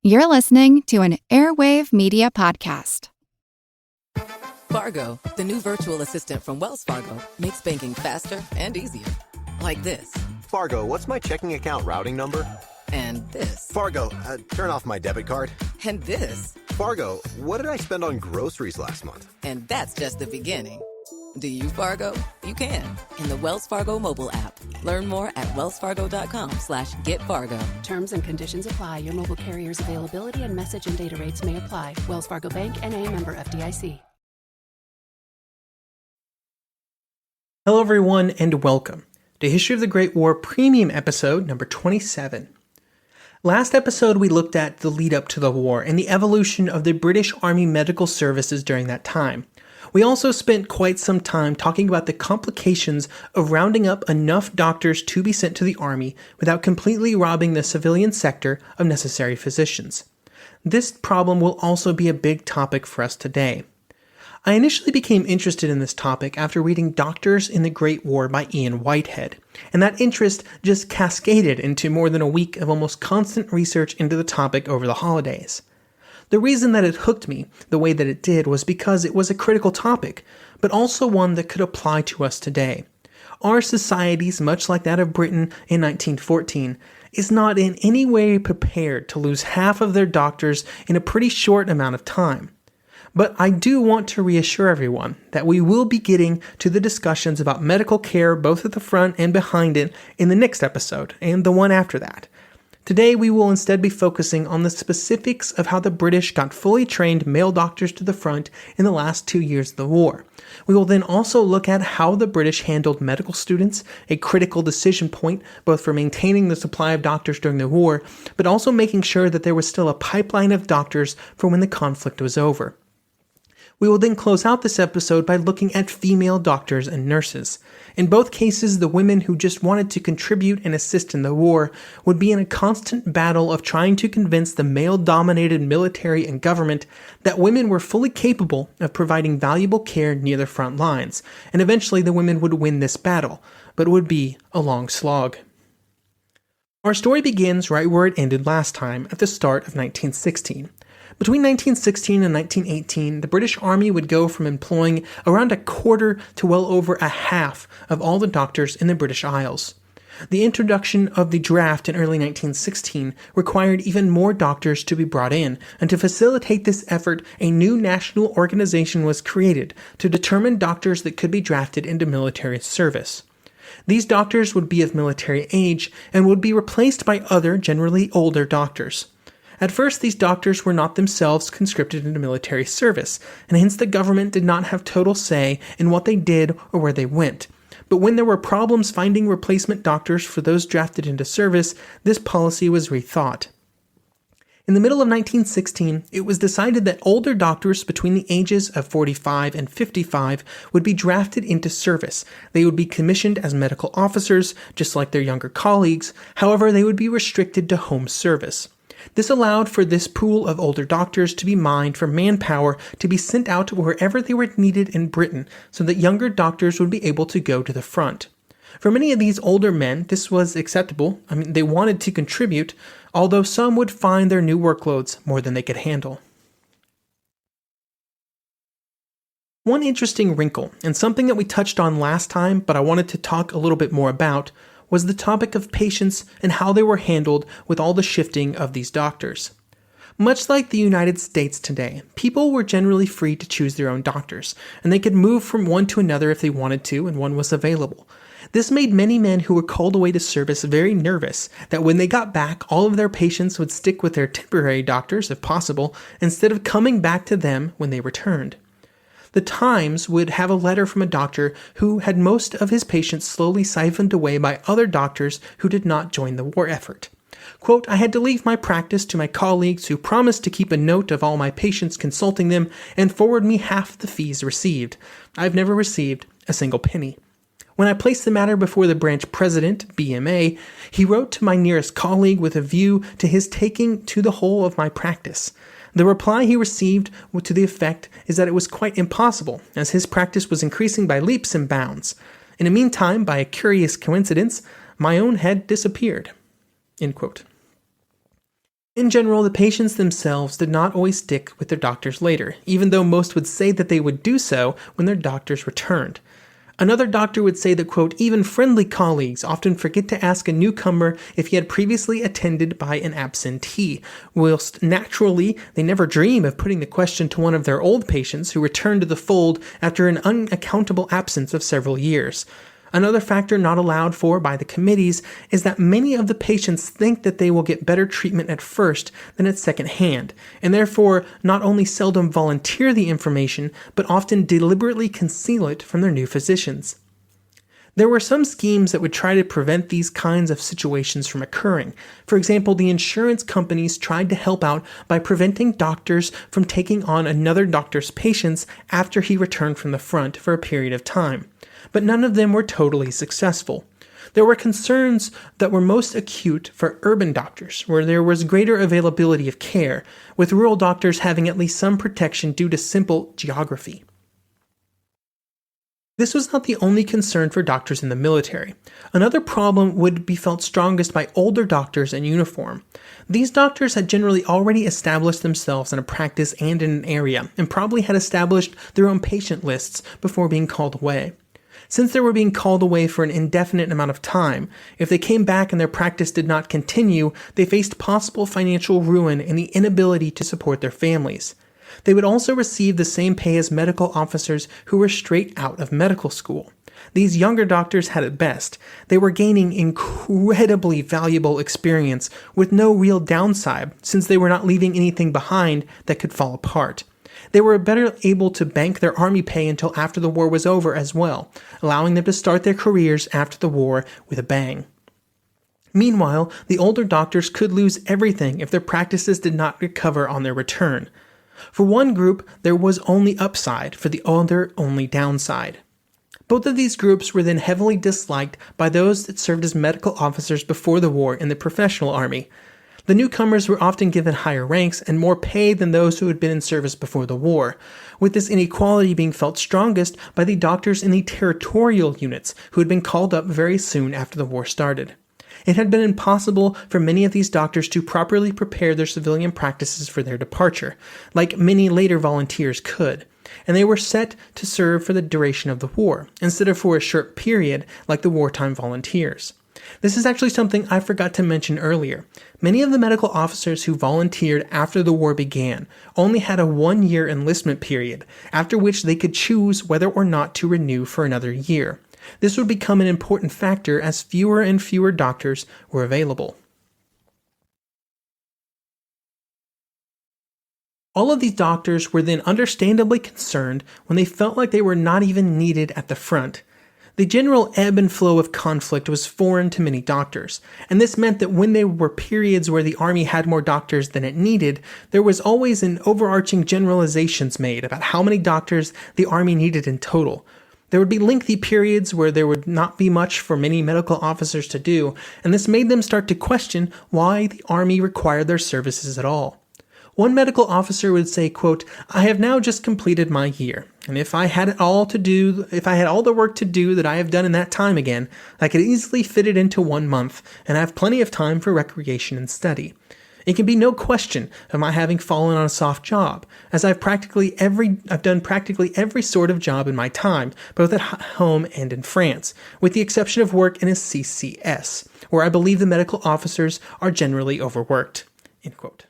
You're listening to an Airwave Media Podcast. Fargo, the new virtual assistant from Wells Fargo, makes banking faster and easier. Like this. Fargo, what's my checking account routing number? And this. Fargo, turn off my debit card. And this. Fargo, what did I spend on groceries last month? And that's just the beginning. Do you, Fargo? You can in the Wells Fargo mobile app. Learn more at wellsfargo.com/getfargo. Terms and conditions apply. Your mobile carrier's availability and message and data rates may apply. Wells Fargo Bank, N.A., member FDIC. Hello everyone and welcome to History of the Great War Premium episode number 27. Last episode we looked at the lead up to the war and the evolution of the British Army Medical Services during that time. We also spent quite some time talking about the complications of rounding up enough doctors to be sent to the Army without completely robbing the civilian sector of necessary physicians. This problem will also be a big topic for us today. I initially became interested in this topic after reading Doctors in the Great War by Ian Whitehead, and that interest just cascaded into more than a week of almost constant research into the topic over the holidays. The reason that it hooked me the way that it did was because it was a critical topic, but also one that could apply to us today. Our societies, much like that of Britain in 1914, is not in any way prepared to lose half of their doctors in a pretty short amount of time. But I do want to reassure everyone that we will be getting to the discussions about medical care both at the front and behind it in the next episode and the one after that. Today we will instead be focusing on the specifics of how the British got fully trained male doctors to the front in the last 2 years of the war. We will then also look at how the British handled medical students, a critical decision point both for maintaining the supply of doctors during the war, but also making sure that there was still a pipeline of doctors for when the conflict was over. We will then close out this episode by looking at female doctors and nurses. In both cases, the women who just wanted to contribute and assist in the war would be in a constant battle of trying to convince the male-dominated military and government that women were fully capable of providing valuable care near the front lines, and eventually the women would win this battle, but it would be a long slog. Our story begins right where it ended last time, at the start of 1916. Between 1916 and 1918, the British Army would go from employing around a quarter to well over a half of all the doctors in the British Isles. The introduction of the draft in early 1916 required even more doctors to be brought in, and to facilitate this effort, a new national organization was created to determine doctors that could be drafted into military service. These doctors would be of military age and would be replaced by other, generally older doctors. At first, these doctors were not themselves conscripted into military service, and hence the government did not have total say in what they did or where they went. But when there were problems finding replacement doctors for those drafted into service, this policy was rethought. In the middle of 1916, it was decided that older doctors between the ages of 45 and 55 would be drafted into service. They would be commissioned as medical officers, just like their younger colleagues. However, they would be restricted to home service. This allowed for this pool of older doctors to be mined for manpower to be sent out wherever they were needed in Britain, so that younger doctors would be able to go to the front. For many of these older men, this was acceptable. They wanted to contribute, although some would find their new workloads more than they could handle. One interesting wrinkle, and something that we touched on last time, but I wanted to talk a little bit more about, was the topic of patients and how they were handled with all the shifting of these doctors. Much like the United States today, people were generally free to choose their own doctors, and they could move from one to another if they wanted to and one was available. This made many men who were called away to service very nervous that when they got back, all of their patients would stick with their temporary doctors, if possible, instead of coming back to them when they returned. The Times would have a letter from a doctor who had most of his patients slowly siphoned away by other doctors who did not join the war effort. Quote, "I had to leave my practice to my colleagues who promised to keep a note of all my patients consulting them and forward me half the fees received. I've never received a single penny." When I placed the matter before the branch president, BMA, he wrote to my nearest colleague with a view to his taking to the whole of my practice. The reply he received to the effect is that it was quite impossible, as his practice was increasing by leaps and bounds. In the meantime, by a curious coincidence, my own had disappeared. End quote. In general, the patients themselves did not always stick with their doctors later, even though most would say that they would do so when their doctors returned. Another doctor would say that, quote, even friendly colleagues often forget to ask a newcomer if he had previously attended by an absentee, whilst naturally they never dream of putting the question to one of their old patients who returned to the fold after an unaccountable absence of several years. Another factor not allowed for by the committees is that many of the patients think that they will get better treatment at first than at second hand, and therefore not only seldom volunteer the information, but often deliberately conceal it from their new physicians. There were some schemes that would try to prevent these kinds of situations from occurring. For example, the insurance companies tried to help out by preventing doctors from taking on another doctor's patients after he returned from the front for a period of time. But none of them were totally successful. There were concerns that were most acute for urban doctors, where there was greater availability of care, with rural doctors having at least some protection due to simple geography. This was not the only concern for doctors in the military. Another problem would be felt strongest by older doctors in uniform. These doctors had generally already established themselves in a practice and in an area, and probably had established their own patient lists before being called away. Since they were being called away for an indefinite amount of time, if they came back and their practice did not continue, they faced possible financial ruin and the inability to support their families. They would also receive the same pay as medical officers who were straight out of medical school. These younger doctors had it best. They were gaining incredibly valuable experience with no real downside, since they were not leaving anything behind that could fall apart. They were better able to bank their army pay until after the war was over as well, allowing them to start their careers after the war with a bang. Meanwhile, the older doctors could lose everything if their practices did not recover on their return. For one group, there was only upside, for the other only downside. Both of these groups were then heavily disliked by those that served as medical officers before the war in the professional army. The newcomers were often given higher ranks and more pay than those who had been in service before the war, with this inequality being felt strongest by the doctors in the territorial units who had been called up very soon after the war started. It had been impossible for many of these doctors to properly prepare their civilian practices for their departure, like many later volunteers could, and they were set to serve for the duration of the war, instead of for a short period like the wartime volunteers. This is actually something I forgot to mention earlier. Many of the medical officers who volunteered after the war began only had a 1-year enlistment period, after which they could choose whether or not to renew for another year. This would become an important factor as fewer and fewer doctors were available. All of these doctors were then understandably concerned when they felt like they were not even needed at the front. The general ebb and flow of conflict was foreign to many doctors, and this meant that when there were periods where the army had more doctors than it needed, there was always an overarching generalizations made about how many doctors the army needed in total. There would be lengthy periods where there would not be much for many medical officers to do, and this made them start to question why the army required their services at all. One medical officer would say, quote, "I have now just completed my year, and if I had all the work to do that I have done in that time again, I could easily fit it into 1 month, and I have plenty of time for recreation and study. It can be no question of my having fallen on a soft job, as I've done practically every sort of job in my time, both at home and in France, with the exception of work in a CCS, where I believe the medical officers are generally overworked." End quote.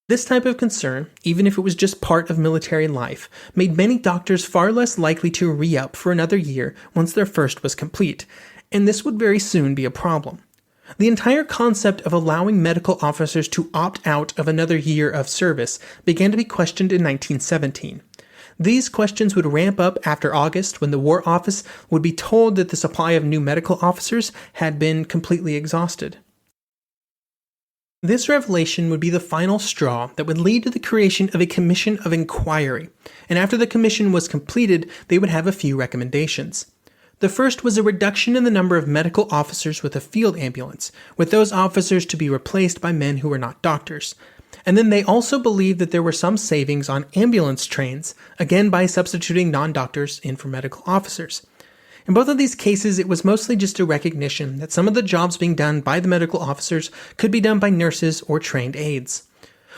This type of concern, even if it was just part of military life, made many doctors far less likely to re-up for another year once their first was complete, and this would very soon be a problem. The entire concept of allowing medical officers to opt out of another year of service began to be questioned in 1917. These questions would ramp up after August, when the War Office would be told that the supply of new medical officers had been completely exhausted. This revelation would be the final straw that would lead to the creation of a commission of inquiry, and after the commission was completed, they would have a few recommendations. The first was a reduction in the number of medical officers with a field ambulance, with those officers to be replaced by men who were not doctors. And then they also believed that there were some savings on ambulance trains, again by substituting non-doctors in for medical officers. In both of these cases, it was mostly just a recognition that some of the jobs being done by the medical officers could be done by nurses or trained aides.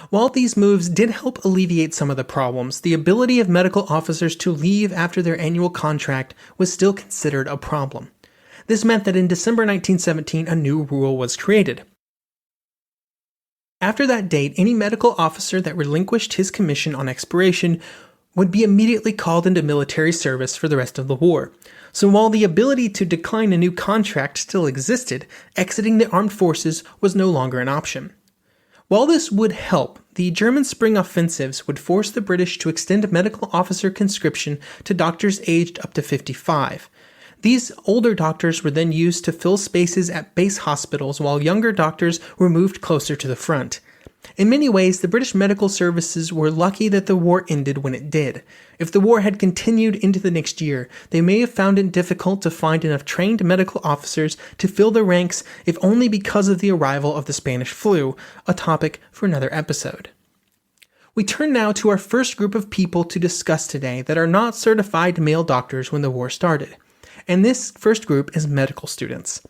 While these moves did help alleviate some of the problems, the ability of medical officers to leave after their annual contract was still considered a problem. This meant that in December 1917, a new rule was created. After that date, any medical officer that relinquished his commission on expiration would be immediately called into military service for the rest of the war. So while the ability to decline a new contract still existed, exiting the armed forces was no longer an option. While this would help, the German spring offensives would force the British to extend medical officer conscription to doctors aged up to 55. These older doctors were then used to fill spaces at base hospitals while younger doctors were moved closer to the front. In many ways, the British medical services were lucky that the war ended when it did. If the war had continued into the next year, they may have found it difficult to find enough trained medical officers to fill the ranks, if only because of the arrival of the Spanish flu, a topic for another episode. We turn now to our first group of people to discuss today that are not certified male doctors when the war started. And this first group is medical students.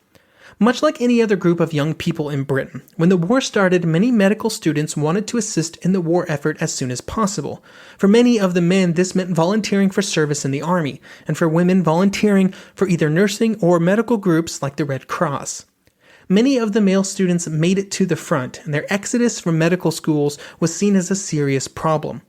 Much like any other group of young people in Britain, when the war started, many medical students wanted to assist in the war effort as soon as possible. For many of the men, this meant volunteering for service in the army, and for women, volunteering for either nursing or medical groups like the Red Cross. Many of the male students made it to the front, and their exodus from medical schools was seen as a serious problem.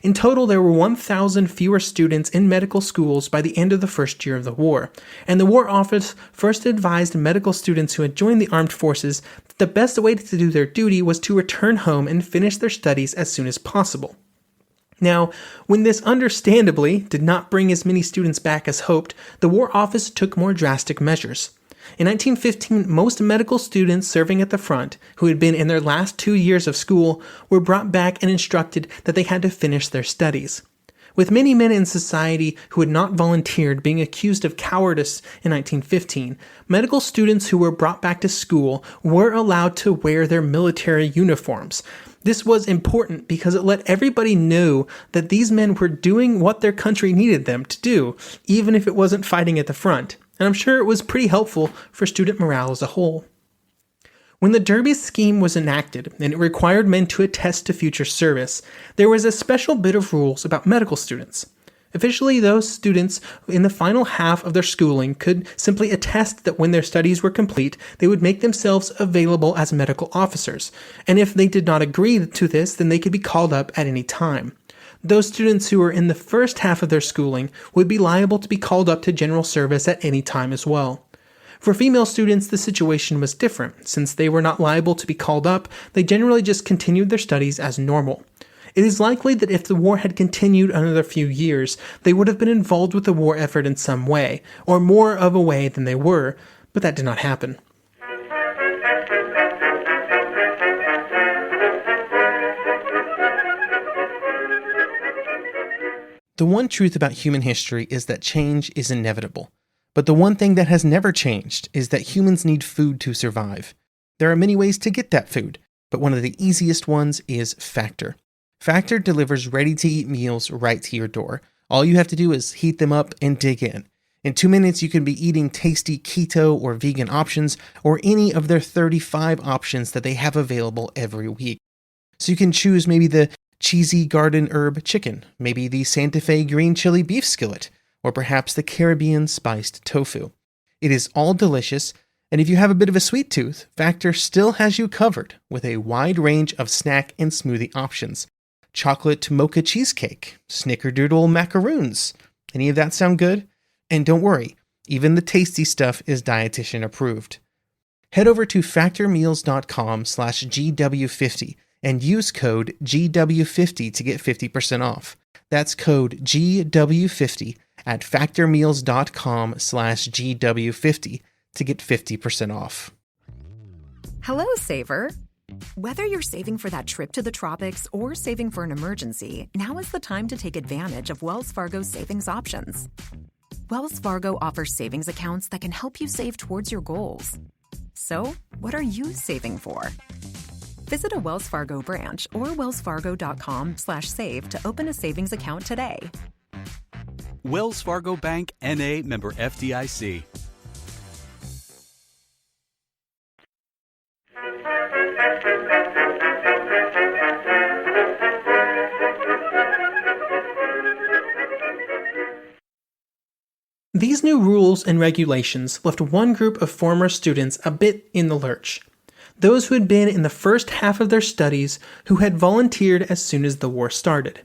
In total, there were 1,000 fewer students in medical schools by the end of the first year of the war, and the War Office first advised medical students who had joined the armed forces that the best way to do their duty was to return home and finish their studies as soon as possible. Now, when this understandably did not bring as many students back as hoped, the War Office took more drastic measures. In 1915, most medical students serving at the front, who had been in their last 2 years of school, were brought back and instructed that they had to finish their studies. With many men in society who had not volunteered being accused of cowardice in 1915, medical students who were brought back to school were allowed to wear their military uniforms. This was important because it let everybody know that these men were doing what their country needed them to do, even if it wasn't fighting at the front. And I'm sure it was pretty helpful for student morale as a whole. When the Derby scheme was enacted and it required men to attest to future service, there was a special bit of rules about medical students. Officially, those students in the final half of their schooling could simply attest that when their studies were complete, they would make themselves available as medical officers. And if they did not agree to this, then they could be called up at any time. Those students who were in the first half of their schooling would be liable to be called up to general service at any time as well. For female students, the situation was different. Since they were not liable to be called up, they generally just continued their studies as normal. It is likely that if the war had continued another few years, they would have been involved with the war effort in some way, or more of a way than they were, but that did not happen. The one truth about human history is that change is inevitable. But the one thing that has never changed is that humans need food to survive. There are many ways to get that food, but one of the easiest ones is Factor. Factor delivers ready-to-eat meals right to your door. All you have to do is heat them up and dig in. In 2 minutes, you can be eating tasty keto or vegan options, or any of their 35 options that they have available every week. So you can choose maybe the cheesy garden herb chicken, maybe the Santa Fe green chili beef skillet, or perhaps the Caribbean spiced tofu. It is all delicious, and if you have a bit of a sweet tooth, Factor still has you covered with a wide range of snack and smoothie options. Chocolate mocha cheesecake, snickerdoodle macaroons. Any of that sound good? And don't worry, even the tasty stuff is dietitian approved. Head over to factormeals.com/GW50 and use code GW50 to get 50% off. That's code GW50 at factormeals.com/GW50 to get 50% off. Hello, Saver. Whether you're saving for that trip to the tropics or saving for an emergency, now is the time to take advantage of Wells Fargo's savings options. Wells Fargo offers savings accounts that can help you save towards your goals. So, what are you saving for? Visit a Wells Fargo branch or wellsfargo.com/save to open a savings account today. Wells Fargo Bank, N.A., member FDIC. These new rules and regulations left one group of former students a bit in the lurch. Those who had been in the first half of their studies who had volunteered as soon as the war started.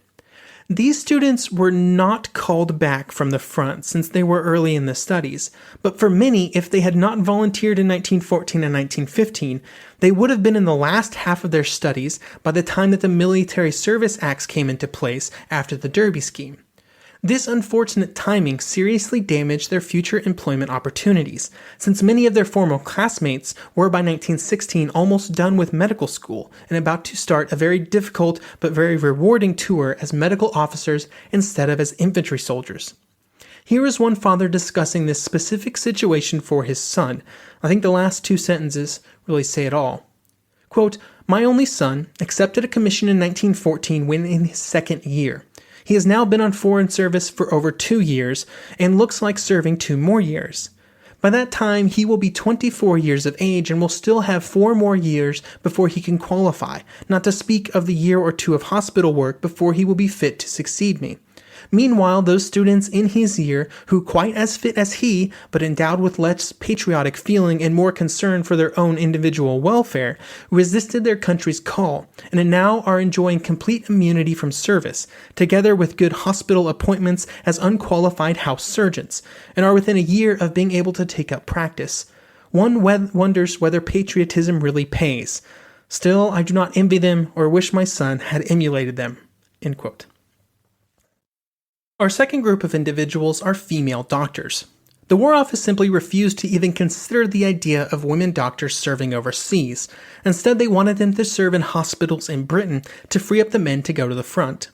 These students were not called back from the front since they were early in the studies, but for many, if they had not volunteered in 1914 and 1915, they would have been in the last half of their studies by the time that the Military Service Acts came into place after the Derby Scheme. This unfortunate timing seriously damaged their future employment opportunities, since many of their former classmates were by 1916 almost done with medical school and about to start a very difficult but very rewarding tour as medical officers instead of as infantry soldiers. Here is one father discussing this specific situation for his son. I think the last two sentences really say it all. Quote, "My only son accepted a commission in 1914 when in his second year. He has now been on foreign service for over 2 years and looks like serving 2 more years. By that time, he will be 24 years of age and will still have 4 more years before he can qualify, not to speak of the year or 2 of hospital work before he will be fit to succeed me. Meanwhile, those students in his year, who quite as fit as he, but endowed with less patriotic feeling and more concern for their own individual welfare, resisted their country's call, and now are enjoying complete immunity from service, together with good hospital appointments as unqualified house surgeons, and are within a year of being able to take up practice. One wonders whether patriotism really pays. Still, I do not envy them or wish my son had emulated them." End quote. Our second group of individuals are female doctors. The War Office simply refused to even consider the idea of women doctors serving overseas. Instead, they wanted them to serve in hospitals in Britain to free up the men to go to the front.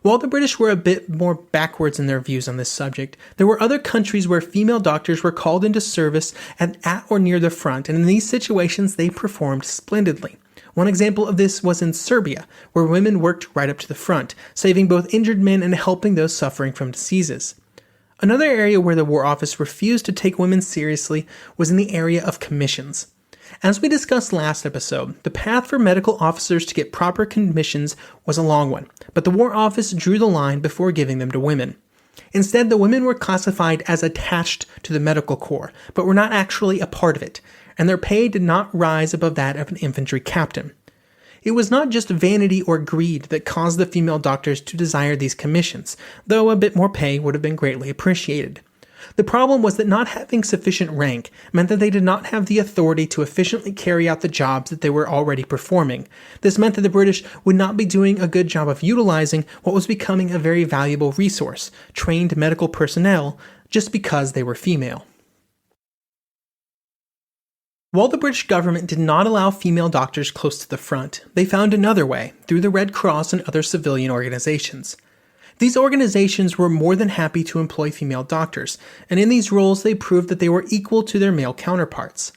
While the British were a bit more backwards in their views on this subject, there were other countries where female doctors were called into service at or near the front, and in these situations they performed splendidly. One example of this was in Serbia, where women worked right up to the front, saving both injured men and helping those suffering from diseases. Another area where the War Office refused to take women seriously was in the area of commissions. As we discussed last episode, the path for medical officers to get proper commissions was a long one, but the War Office drew the line before giving them to women. Instead, the women were classified as attached to the medical corps, but were not actually a part of it, and their pay did not rise above that of an infantry captain. It was not just vanity or greed that caused the female doctors to desire these commissions, though a bit more pay would have been greatly appreciated. The problem was that not having sufficient rank meant that they did not have the authority to efficiently carry out the jobs that they were already performing. This meant that the British would not be doing a good job of utilizing what was becoming a very valuable resource, trained medical personnel, just because they were female. While the British government did not allow female doctors close to the front, they found another way, through the Red Cross and other civilian organizations. These organizations were more than happy to employ female doctors, and in these roles they proved that they were equal to their male counterparts.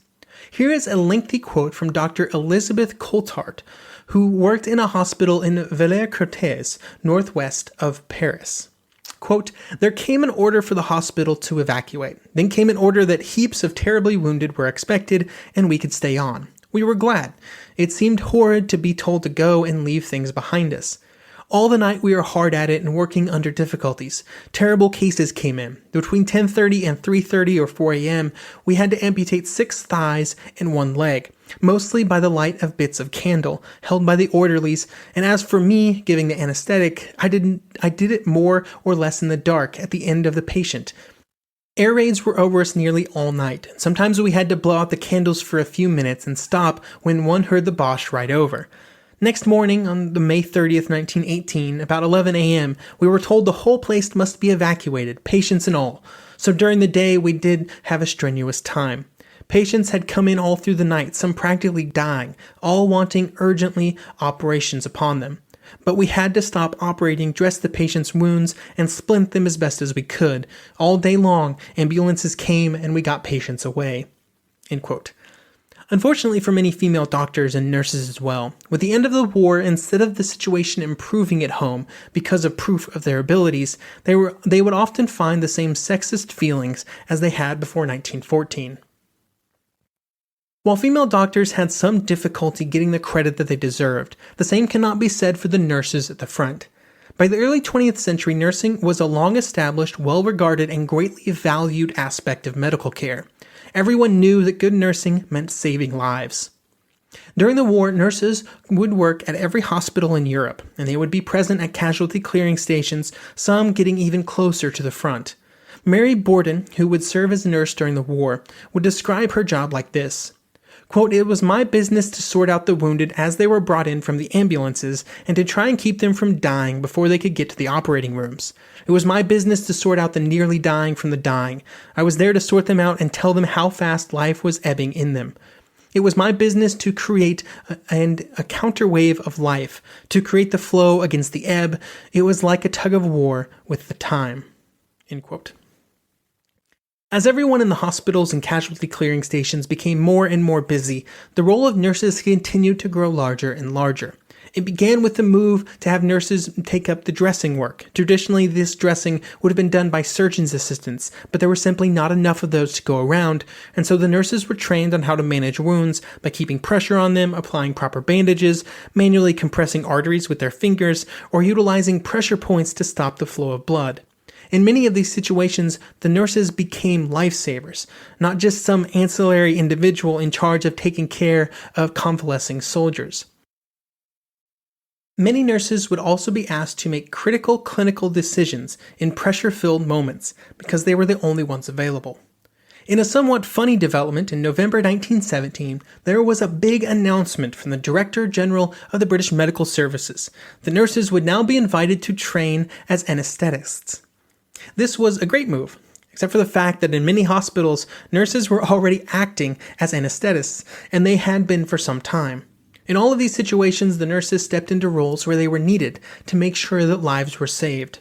Here is a lengthy quote from Dr. Elizabeth Coulthard, who worked in a hospital in Villers-Cotterêts, northwest of Paris. Quote, "There came an order for the hospital to evacuate. Then came an order that heaps of terribly wounded were expected and we could stay on. We were glad. It seemed horrid to be told to go and leave things behind us. All the night we were hard at it and working under difficulties. Terrible cases came in. Between 10:30 and 3:30 or 4 a.m., we had to amputate 6 thighs and 1 leg, mostly by the light of bits of candle held by the orderlies, and as for me giving the anesthetic, I did it more or less in the dark at the end of the patient. Air raids were over us nearly all night. Sometimes we had to blow out the candles for a few minutes and stop when one heard the Boche right over. Next morning, on the May 30th, 1918, about 11 a.m., we were told the whole place must be evacuated, patients and all. So during the day, we did have a strenuous time. Patients had come in all through the night, some practically dying, all wanting urgently operations upon them. But we had to stop operating, dress the patient's wounds, and splint them as best as we could. All day long, ambulances came and we got patients away." End quote. Unfortunately for many female doctors and nurses as well, with the end of the war, instead of the situation improving at home because of proof of their abilities, they would often find the same sexist feelings as they had before 1914. While female doctors had some difficulty getting the credit that they deserved, the same cannot be said for the nurses at the front. By the early 20th century, nursing was a long-established, well-regarded, and greatly valued aspect of medical care. Everyone knew that good nursing meant saving lives. During the war, nurses would work at every hospital in Europe, and they would be present at casualty clearing stations, some getting even closer to the front. Mary Borden, who would serve as a nurse during the war, would describe her job like this. Quote, "It was my business to sort out the wounded as they were brought in from the ambulances and to try and keep them from dying before they could get to the operating rooms. It was my business to sort out the nearly dying from the dying. I was there to sort them out and tell them how fast life was ebbing in them. It was my business to create a counterwave of life, to create the flow against the ebb. It was like a tug of war with the time." End quote. As everyone in the hospitals and casualty clearing stations became more and more busy, the role of nurses continued to grow larger and larger. It began with the move to have nurses take up the dressing work. Traditionally, this dressing would have been done by surgeon's assistants, but there were simply not enough of those to go around, and so the nurses were trained on how to manage wounds by keeping pressure on them, applying proper bandages, manually compressing arteries with their fingers, or utilizing pressure points to stop the flow of blood. In many of these situations, the nurses became lifesavers, not just some ancillary individual in charge of taking care of convalescing soldiers. Many nurses would also be asked to make critical clinical decisions in pressure-filled moments because they were the only ones available. In a somewhat funny development, in November 1917, there was a big announcement from the Director General of the British Medical Services. The nurses would now be invited to train as anesthetists. This was a great move, except for the fact that in many hospitals, nurses were already acting as anesthetists, and they had been for some time. In all of these situations, the nurses stepped into roles where they were needed to make sure that lives were saved.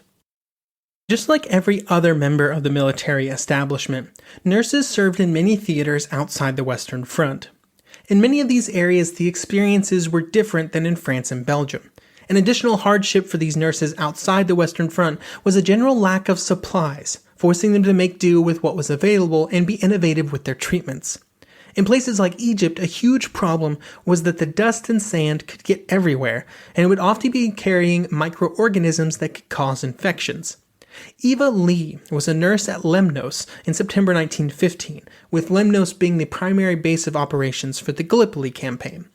Just like every other member of the military establishment, nurses served in many theaters outside the Western Front. In many of these areas, the experiences were different than in France and Belgium. An additional hardship for these nurses outside the Western Front was a general lack of supplies, forcing them to make do with what was available and be innovative with their treatments. In places like Egypt, a huge problem was that the dust and sand could get everywhere, and it would often be carrying microorganisms that could cause infections. Eva Lee was a nurse at Lemnos in September 1915, with Lemnos being the primary base of operations for the Gallipoli campaign,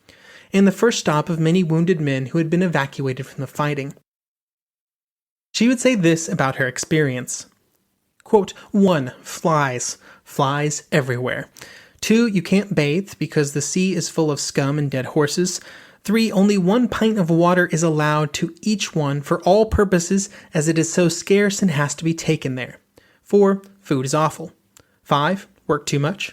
and the first stop of many wounded men who had been evacuated from the fighting. She would say this about her experience. Quote, 1. Flies. Flies everywhere. 2. You can't bathe because the sea is full of scum and dead horses. 3. Only 1 pint of water is allowed to each one for all purposes as it is so scarce and has to be taken there. 4. Food is awful. 5. Work too much.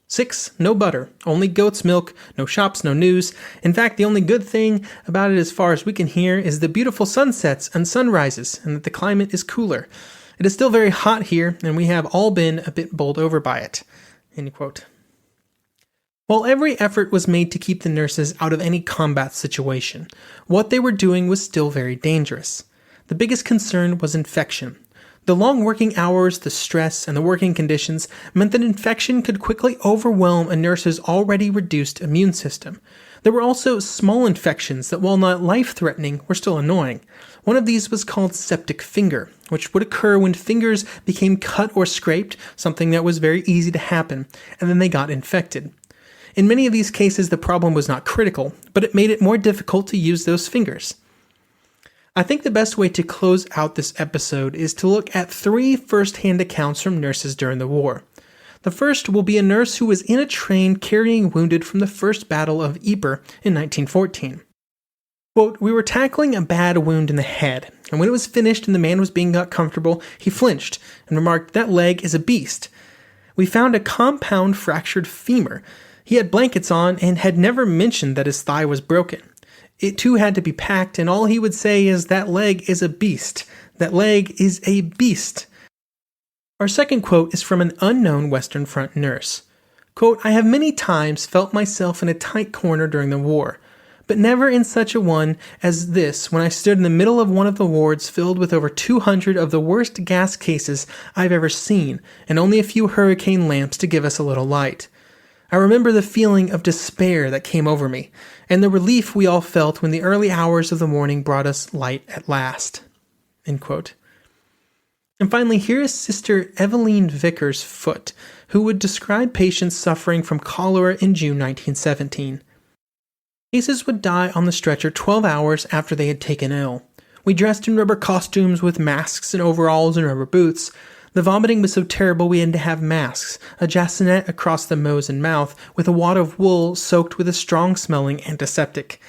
6. No butter, only goat's milk, no shops, no news. In fact, the only good thing about it as far as we can hear is the beautiful sunsets and sunrises and that the climate is cooler. It is still very hot here and we have all been a bit bowled over by it. End quote. While every effort was made to keep the nurses out of any combat situation, what they were doing was still very dangerous. The biggest concern was infection. The long working hours, the stress, and the working conditions meant that infection could quickly overwhelm a nurse's already reduced immune system. There were also small infections that, while not life-threatening, were still annoying. One of these was called septic finger, which would occur when fingers became cut or scraped, something that was very easy to happen, and then they got infected. In many of these cases, the problem was not critical, but it made it more difficult to use those fingers. I think the best way to close out this episode is to look at 3 first-hand accounts from nurses during the war. The first will be a nurse who was in a train carrying wounded from the First Battle of Ypres in 1914. Quote, "We were tackling a bad wound in the head, and when it was finished and the man was being got comfortable, he flinched and remarked, 'That leg is a beast.' We found a compound fractured femur. He had blankets on and had never mentioned that his thigh was broken. It too had to be packed, and all he would say is, 'That leg is a beast. That leg is a beast.'" Our second quote is from an unknown Western Front nurse. Quote, "I have many times felt myself in a tight corner during the war, but never in such a one as this when I stood in the middle of one of the wards filled with over 200 of the worst gas cases I've ever seen, and only a few hurricane lamps to give us a little light. I remember the feeling of despair that came over me, and the relief we all felt when the early hours of the morning brought us light at last." End quote. And finally, here is Sister Eveline Vickers Foote, who would describe patients suffering from cholera in June 1917. "Cases would die on the stretcher 12 hours after they had taken ill. We dressed in rubber costumes with masks and overalls and rubber boots. The vomiting was so terrible we had to have masks, a jacinet across the nose and mouth, with a wad of wool soaked with a strong-smelling antiseptic."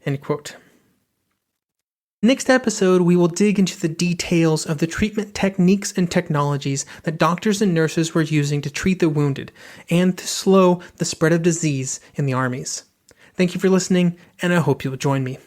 End quote. Next episode, we will dig into the details of the treatment techniques and technologies that doctors and nurses were using to treat the wounded and to slow the spread of disease in the armies. Thank you for listening, and I hope you will join me.